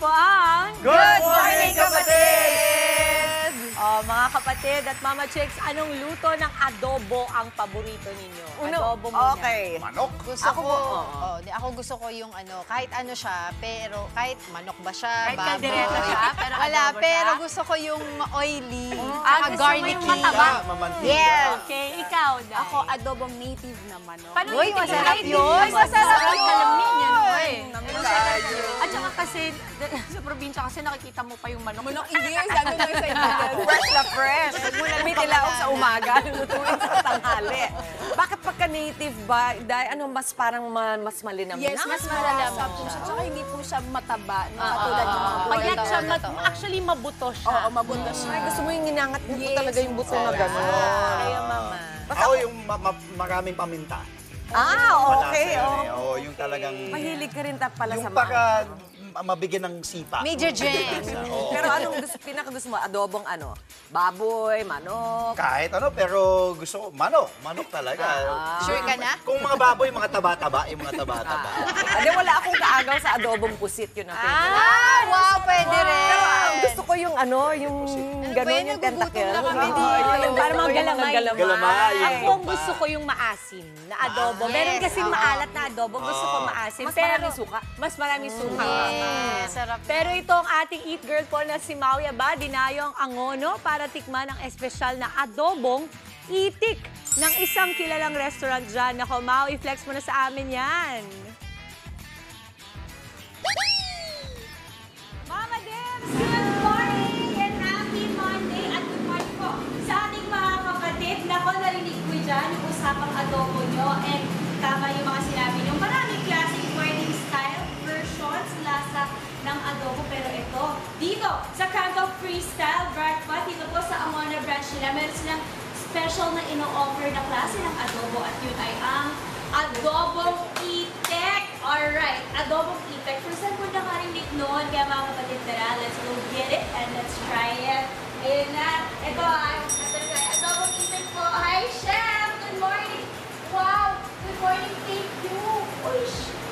po ang Good Morning, Kapatid! Mga kapatid at mama chicks, anong luto ng adobo ang paborito ninyo? Adobo muna. Okay. Manok. Gusto ako gusto ko yung kahit ano siya, pero kahit manok ba siya, Kahit baboy. kaldereta siya, pero Wala, adobo pero siya? gusto ko yung oily, gusto saka mo garlicky. yung mataba? Mamantika. Yes. Okay, ikaw, Day. Ako, adobong native na manok. Paano Uy, yung masarap native yun. na Masarap manok? yun. Alamin yan, oy. Tayo. At saka kasi, sa probinsya kasi nakikita mo pa yung manok. Manok ilis, ano na sa inyo? Fresh na fresh. May tilaok sa umaga, lulutuin sa tanghali. Bakit pagka-native ba, dahil ano, mas parang mas malinam Yes, na? mas malalap siya. Tsaka hindi po siya mataba, na Ah, katulad ng mga Payat siya, totoo. actually mabuto siya. Oo, mabuto siya. Ay, gusto mo yung ninangat mo talaga yung buto na gano'n. Kaya mama. Ako yung maraming paminta. Okay. Malasa yan eh. Oo, yung talagang... Mahilig ka rin pala sa Yung pagka mabigyan ng sipa. Major James. Oo. Pero anong pinaka-gusto mo? Adobong ano? Baboy, manok? Kahit ano, pero gusto ko, manok. Manok talaga. Sure ka na? Kung mga baboy, mga taba-taba, yung mga taba-taba. Hindi, wala akong kaagaw sa adobong pusit. Yun ang favorite. Ah, wow, pwede rin. Pero gusto ko yung ano, yung gano'n yung tentacle. nagugutom na kami Oo, dito. yung Para mga yung galamay. Galamay. Ako ang gusto ko yung maasim na adobo. Meron Yes, kasi oo. maalat na adobo. Gusto ko maasim. Mas maraming suka. Mas maraming suka. Yes, sarap. Pero ito ang ating eat girl po na si Maui Aba, dinayo ang Angono para tikman ang espesyal na adobong itik ng isang kilalang restaurant dyan. Nako, Mau, i-flex mo na sa amin yan. Mama Dims, good morning and happy Monday at good morning po sa ating mga kapatid. Nako, narinig ko dyan yung usapang adobo nyo and tama yung mga sinabi nyo. Maraming klaseng wedding style versions, lasa ng adobo. Pero ito, dito sa Canto Freestyle Breakfast, dito po sa Amona branch nila, meron silang special na ino-offer na klase ng adobo at yun ay ang adobong itek. Alright, adobong itek. For saan po nakarinig noon? Kaya mga kapatid, tara, let's go get it and let's try it. Ayun na. Ito ay adobong itek po. Hi, Chef! Good morning! Wow! Good morning, thank you! Uy,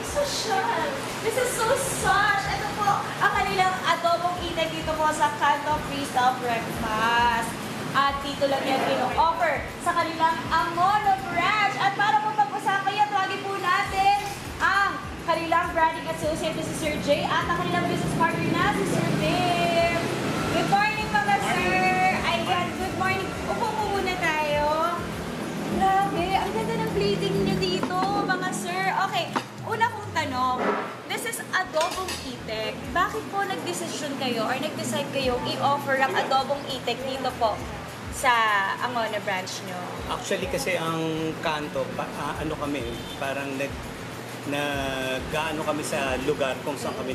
social! This is so such! Ito po, ang kanilang adobong itek dito po sa Canto Freestyle Breakfast. At dito lang yan ino-offer sa kanilang Angono branch. At para po pag-usapan yan, tawagin po natin ang kanilang branding associate na si Sir Jay at ang kanilang business partner na si Sir Dave. Good morning, mga sir! Ayan, good morning. Upo po muna tayo. Grabe, ang ganda ng plating niyo dito, mga sir. Okay, una kong tanong, this is adobong itek. Bakit po nag-decision kayo or nag-decide kayo i-offer ang adobong itek dito po sa Angono branch nyo? Actually kasi ang kanto, ano kami, parang nag-gaano kami sa lugar kung saan kami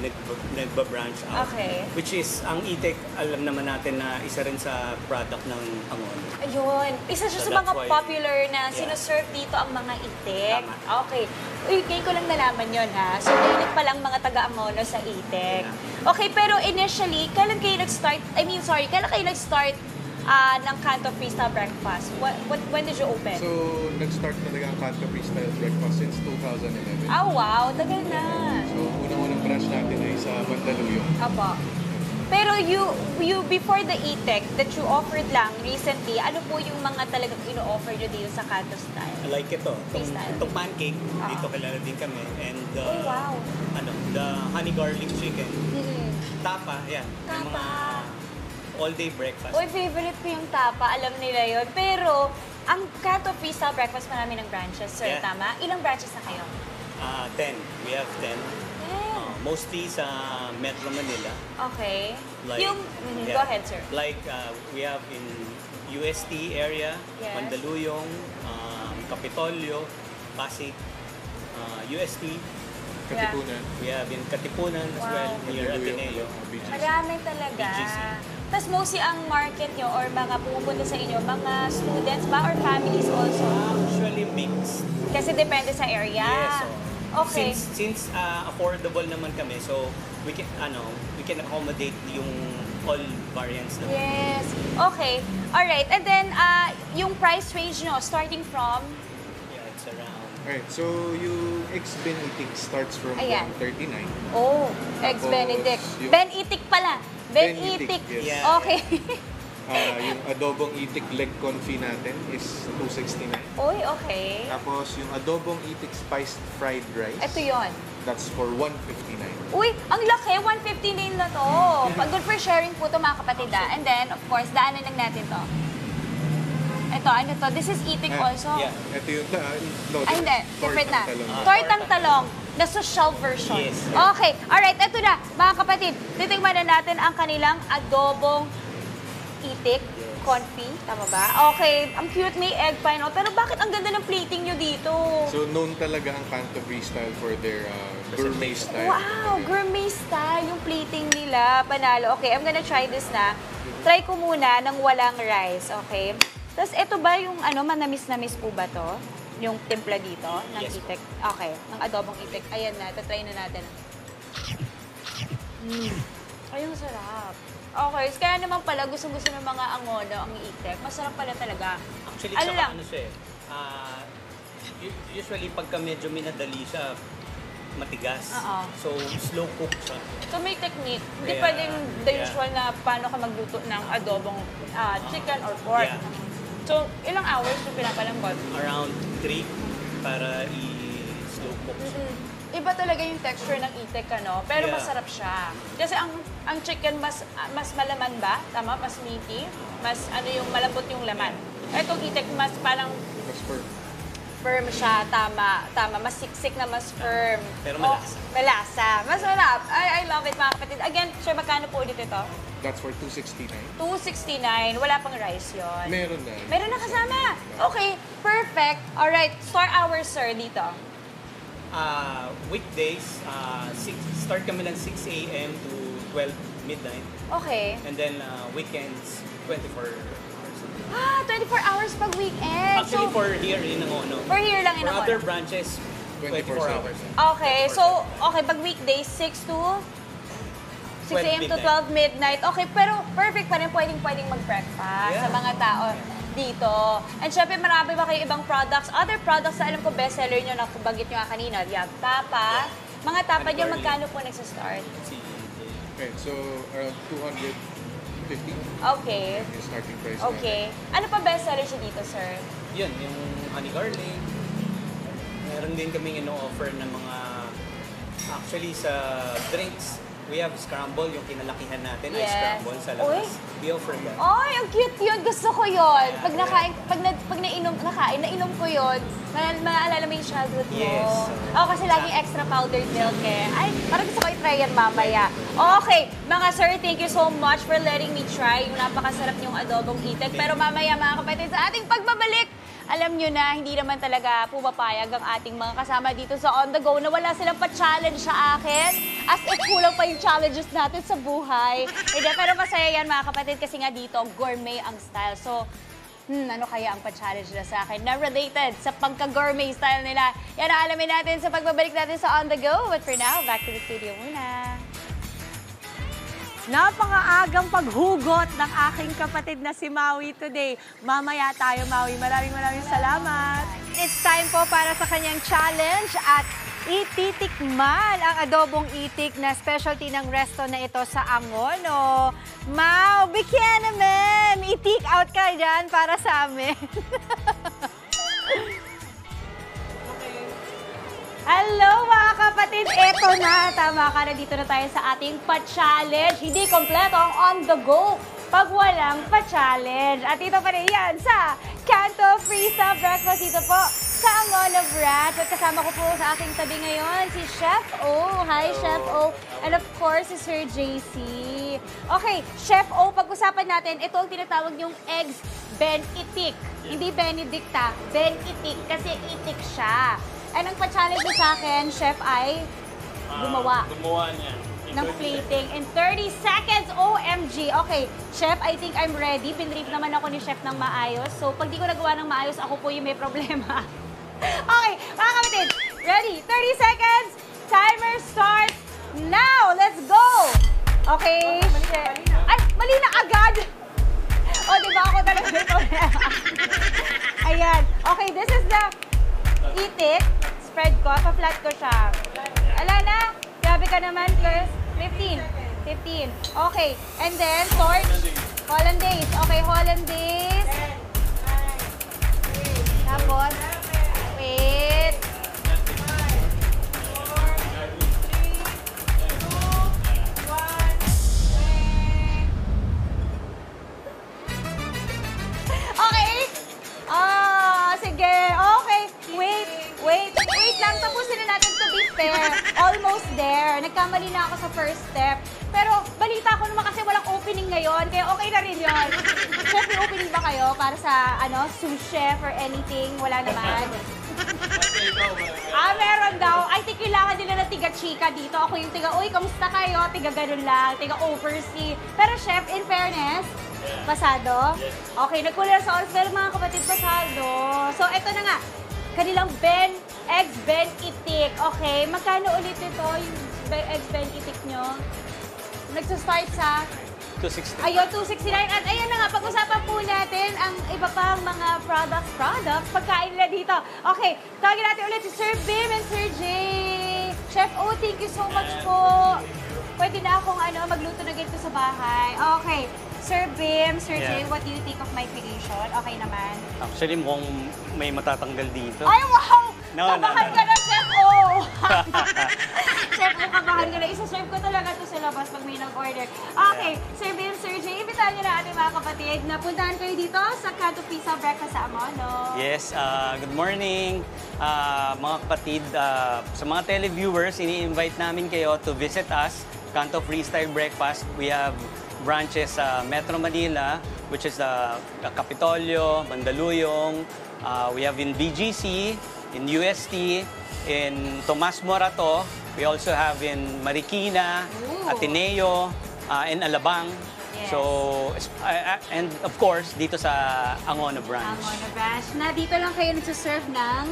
nagba-branch out. Okay. Which is, ang itek, alam naman natin na isa rin sa product ng Angono. Ayun. Isa siya So sa mga that's why- popular na Yeah. sinuserve dito ang mga itek. Tama. Okay. Uy, ngayon ko lang nalaman yun ha. So, kayo palang mga taga-Angono sa itek. Okay, pero initially, kailan kayo nag-start, kailan kayo nag-start ng Canto Freestyle Breakfast? When did you open? So, nag-start talaga ang Canto Freestyle Breakfast since 2011. Oh, wow. Tagal na. So, unang-unang branch natin ay sa Mandaluyong. Apa. Pero you before the itek that you offered lang recently, ano po yung mga talagang ino-offer nyo dito sa Canto Style? Like ito, Freestyle. itong pancake, dito kilala din kami. And Oh, wow. the honey garlic chicken. Mm-hmm. Tapa, yan. Yung mga all-day breakfast. Uy, favorite ko yung tapa. Alam nila yon. Pero, ang Canto Freestyle Breakfast, marami ng branches, sir. Yeah. Tama? Ilang branches na kayo? 10. We have 10. Mostly sa Metro Manila. Okay. Like, Go ahead, sir. Like, we have in UST area, Yes. Mandaluyong, Kapitolyo, Pasig, UST. Katipunan. We have in Katipunan as well, near Ateneo. BGC. Marami talaga. BGC. Tapos mostly ang market nyo or mga pumupunta sa inyo, mga students ba or families also? Actually mixed. Kasi depende sa area. Yes. Okay. Since affordable naman kami, so we can accommodate yung all variants naman. Yes. Okay. Alright. And then, yung price range nyo, starting from? Yeah, it's around Alright, so yung Eggs Benedict starts from Ayan. 139. Oh, Eggs Tapos, Benedict. yung- Ben-itik pala. Ben-itik. Ben-itik, yes. Yeah. Okay. Yung adobong itik leg confit natin is 269. Uy, okay. Tapos yung adobong itik spiced fried rice, Ito yon. that's for 159. Uy, ang laki. 159 na to. Good for sharing po to mga kapatid. And then, of course, daanan lang natin to. Ito, ano to? This is itik also. Yeah. Ito yung, no, Ay, hindi. Different na. tortang talong. Tortang talong. Na social version. Yes. Okay. Alright, ito na. Mga kapatid, titingnan na natin ang kanilang adobong itik. Confit. Tama ba? Okay. Ang cute, may egg pie. No? Pero bakit ang ganda ng plating nyo dito? So known talaga ang Canterbury style for their gourmet style. Wow! Gourmet style yung plating nila. Panalo. Okay, I'm gonna try this na. Try ko muna ng walang rice. Okay? Tapos ito ba yung ano, manamis-namis po ba to? Yung timpla dito ng Yes. itik. Okay, ng adobong itik. Ayan na, try na natin. Ay, ang sarap. Okay, kaya naman pala gusto-gusto ng mga angono ang itik. Masarap pala talaga. Actually, Ano tsaka lang? ano siya usually pagka medyo minadali siya, matigas. Oo. So, slow cook siya. So may technique. Hindi Kaya, pwedeng the yeah. usual na paano ka magluto ng adobong chicken or pork. Yeah. So, ilang hours yung pinapalambot? Around 3 para i-slow cook siya. Iba talaga yung texture ng itik, ano? Pero Yeah. masarap siya. Kasi ang chicken mas malaman ba? Tama? Mas meaty? Mas ano yung malambot yung laman. Itong itik mas parang Mas for firm siya. Tama. Mas siksik na mas firm. Pero malasa. Malasa. Masarap. I love it, mga kapatid. Again, sure, magkano po ulit ito? that's for 269. 269. Wala pang rice yon. Meron na. Meron na kasama. Okay, perfect. Alright, store hours, sir, dito. Weekdays, start kami ng 6 a.m. to 12 midnight. Okay. And then weekends, 24 hours. 24 hours pag weekend. Actually, So, for here in Angono. for here lang For in other Angono. branches, 24 24 hours. Okay, so, okay, pag weekdays, 6 a.m. to 12 midnight. Okay, pero perfect pa rin pwedeng mag-breakfast sa mga tao dito. And syempre, marami ba kayo ibang products? Other products na alam ko bestseller nyo na banggit nyo nga kanina. You have tapa. Mga tapa nyo, magkano po nagsistart? Okay, so around 250 Okay. yung starting price Okay. Ano pa bestseller siya dito, sir? Yun, yung honey garlic. Meron din kaming ino-offer ng mga, actually sa drinks, we have scramble, yung kinalakihan natin, ice Yes. scramble sa Uy. labas. We offer that. Ay, ang cute yun. Gusto ko yun. Pag nainom ko yun, maalala mo yung childhood mo. Yes. Kasi laging extra powdered milk eh. Ay, parang gusto ko i-try yan mamaya. Okay, mga sir, thank you so much for letting me try yung napakasarap niyong adobong itik. Pero mamaya, mga kapatid, sa ating pagbabalik, alam nyo na, hindi naman talaga pumapayag ang ating mga kasama dito sa On The Go na wala silang pa-challenge sa akin. As if kulang pa yung challenges natin sa buhay. Hindi, pero masaya yan mga kapatid kasi nga dito, gourmet ang style. So, ano kaya ang pa-challenge nila sa akin na related sa pagka-gourmet style nila? Yan ang alamin natin sa pagbabalik natin sa On The Go. But for now, back to the studio muna. Napakaagang paghugot ng aking kapatid na si Maui today. Mamaya tayo, Maui. Maraming salamat. It's time po para sa kanyang challenge at ititikman ang adobong itik na specialty ng resto na ito sa Angono. Mau, bigyan naman! I-take out ka dyan para sa amin. Hello mga kapatid! Eto na! Tama ka na, dito na tayo sa ating pa-challenge. Hindi kompleto ang On The Go pag walang pa-challenge. At dito pa rin yan sa Canto Freestyle Breakfast dito po sa Angono Branch. At kasama ko po sa aking tabi ngayon si Chef O. Hi, Chef O. And of course, si Sir JC. Okay, Chef O, pag-usapan natin, ito ang tinatawag yung Eggs Ben-itik. Hindi Benedicta, Ben-itik kasi itik siya. And ang pa-challenge mo sa akin, Chef, ay gumawa niya. ng plating in 30 seconds. OMG! Okay, Chef, I think I'm ready. Pinrief naman ako ni Chef ng maayos. So, pag di ko nagawa ng maayos, ako po yung may problema. Okay, mga kapatid, ready? 30 seconds. Timer starts now. Let's go! Okay, Chef. Ay, mali na agad! O, di ba ako talaga may problema? Ayan. Okay, this is the itik. spread ko, pa-flat ko siya. Ala na, grabe ka naman, Chris. 15. Okay, and then torch, hollandaise. Okay, hollandaise. Tapos, wait. Okay. Sige. Okay. Wait lang. Tapusin na natin to be fair. Almost there. Nagkamali na ako sa first step. Pero balita ko naman kasi walang opening ngayon. Kaya okay na rin yun. Chef, may opening ba kayo para sa sous chef or anything? Wala naman. Meron daw. I think kailangan nila ng tiga-chika dito. Ako yung tiga, uy, kamusta kayo? Tiga ganun lang. Tiga oversee. Pero chef, in fairness, pasado? Okay, nagkulang sa oras. Pero mga kapatid, pasado. So, eto na nga. Kanilang eggs Ben itik. Okay, magkano ulit ito yung eggs Ben itik nyo? Nagsa-start sa 260. Ayun, 269. At ayan na nga, pag-usapan po natin ang iba pang mga products, pagkain nila dito. Okay, tawagin natin ulit si Sir Bim and Sir Jay. Chef O, thank you so much po. Pwede na akong magluto na ganito sa bahay. Okay, Sir Bim, Sir Jay, what do you think of my creation? Okay naman? Actually, mukhang may matatanggal dito. Ay, wow! No. Kabahan ka na, Chef O! Chef O, kabahan ka na. Isa-serve ko talaga ito sa labas pag may nag-order. Okay, Sir Bim, Sir Jay, imbitahan niyo na ating mga kapatid na puntahan kayo dito sa Canto Pizza Breakfast sa Amono. Yes, good morning mga kapatid. Sa mga televiewers, ini-invite namin kayo to visit us, Canto Freestyle Breakfast. We have branches sa Metro Manila, which is the Capitolio, Mandaluyong. We have in BGC, in UST, in Tomas Morato. We also have in Marikina, Ateneo, and Alabang. Yes. So, and of course, dito sa Angono branch. Amono branch. Na dito lang kayo nagsaserve ng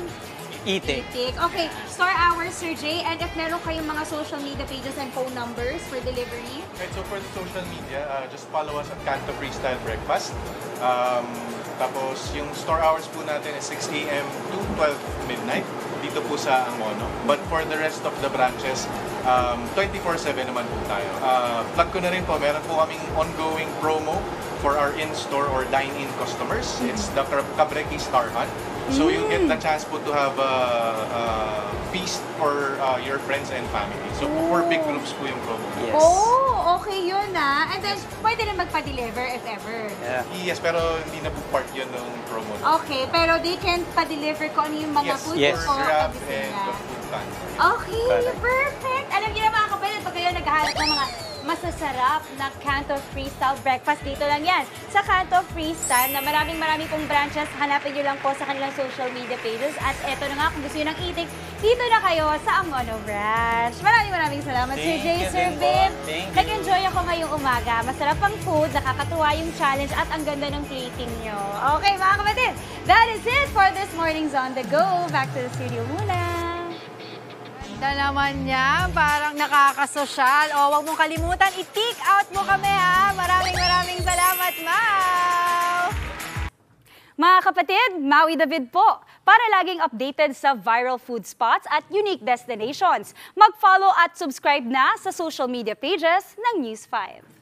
Itik. Okay, store hours, Sir Jay. And if meron kayong mga social media pages and phone numbers for delivery? Right, so for the social media, just follow us at Canto Freestyle Breakfast. Tapos yung store hours po natin is 6 a.m. to 12 midnight dito po sa Angono. But for the rest of the branches, 24/7 naman po tayo. Plug ko na rin po, meron po kaming ongoing promo for our in-store or dine-in customers. It's the Cabreki Star Hunt. So you get the chance po to have a feast for your friends and family. So for big groups po yung promo. Yes. Oh, okay yun ah. And then, pwede rin magpa-deliver if ever. Yeah. Yes, pero hindi na po part yun ng promo. Okay, pero they can pa-deliver ko ano yung mga food Yes, ko for Grab everything and na. the food van. Okay, Correct. perfect. Alam niyo na mga kapatid, pag kayo naghahanap ng mga masasarap na Canto Freestyle Breakfast, dito lang yan. Sa Canto Freestyle, na maraming pong branches, hanapin niyo lang po sa kanilang social media pages. At eto na nga, kung gusto niyo ng itik, dito na kayo sa Angono Branch. Maraming salamat, Sir Thank Jay, you Sir din po. Bim. Thank you. Nag-enjoy ako ngayong umaga. Masarap ang food, nakakatuwa yung challenge, at ang ganda ng plating niyo. Okay, mga kapatid, that is it for this morning's On The Go. Back to the studio muna. Ganda naman niya, parang nakakasosyal. O, huwag mong kalimutan, i-take out mo kami ha. Maraming salamat, Mau! Mga kapatid, Maui David po. Para laging updated sa viral food spots at unique destinations, mag-follow at subscribe na sa social media pages ng News 5.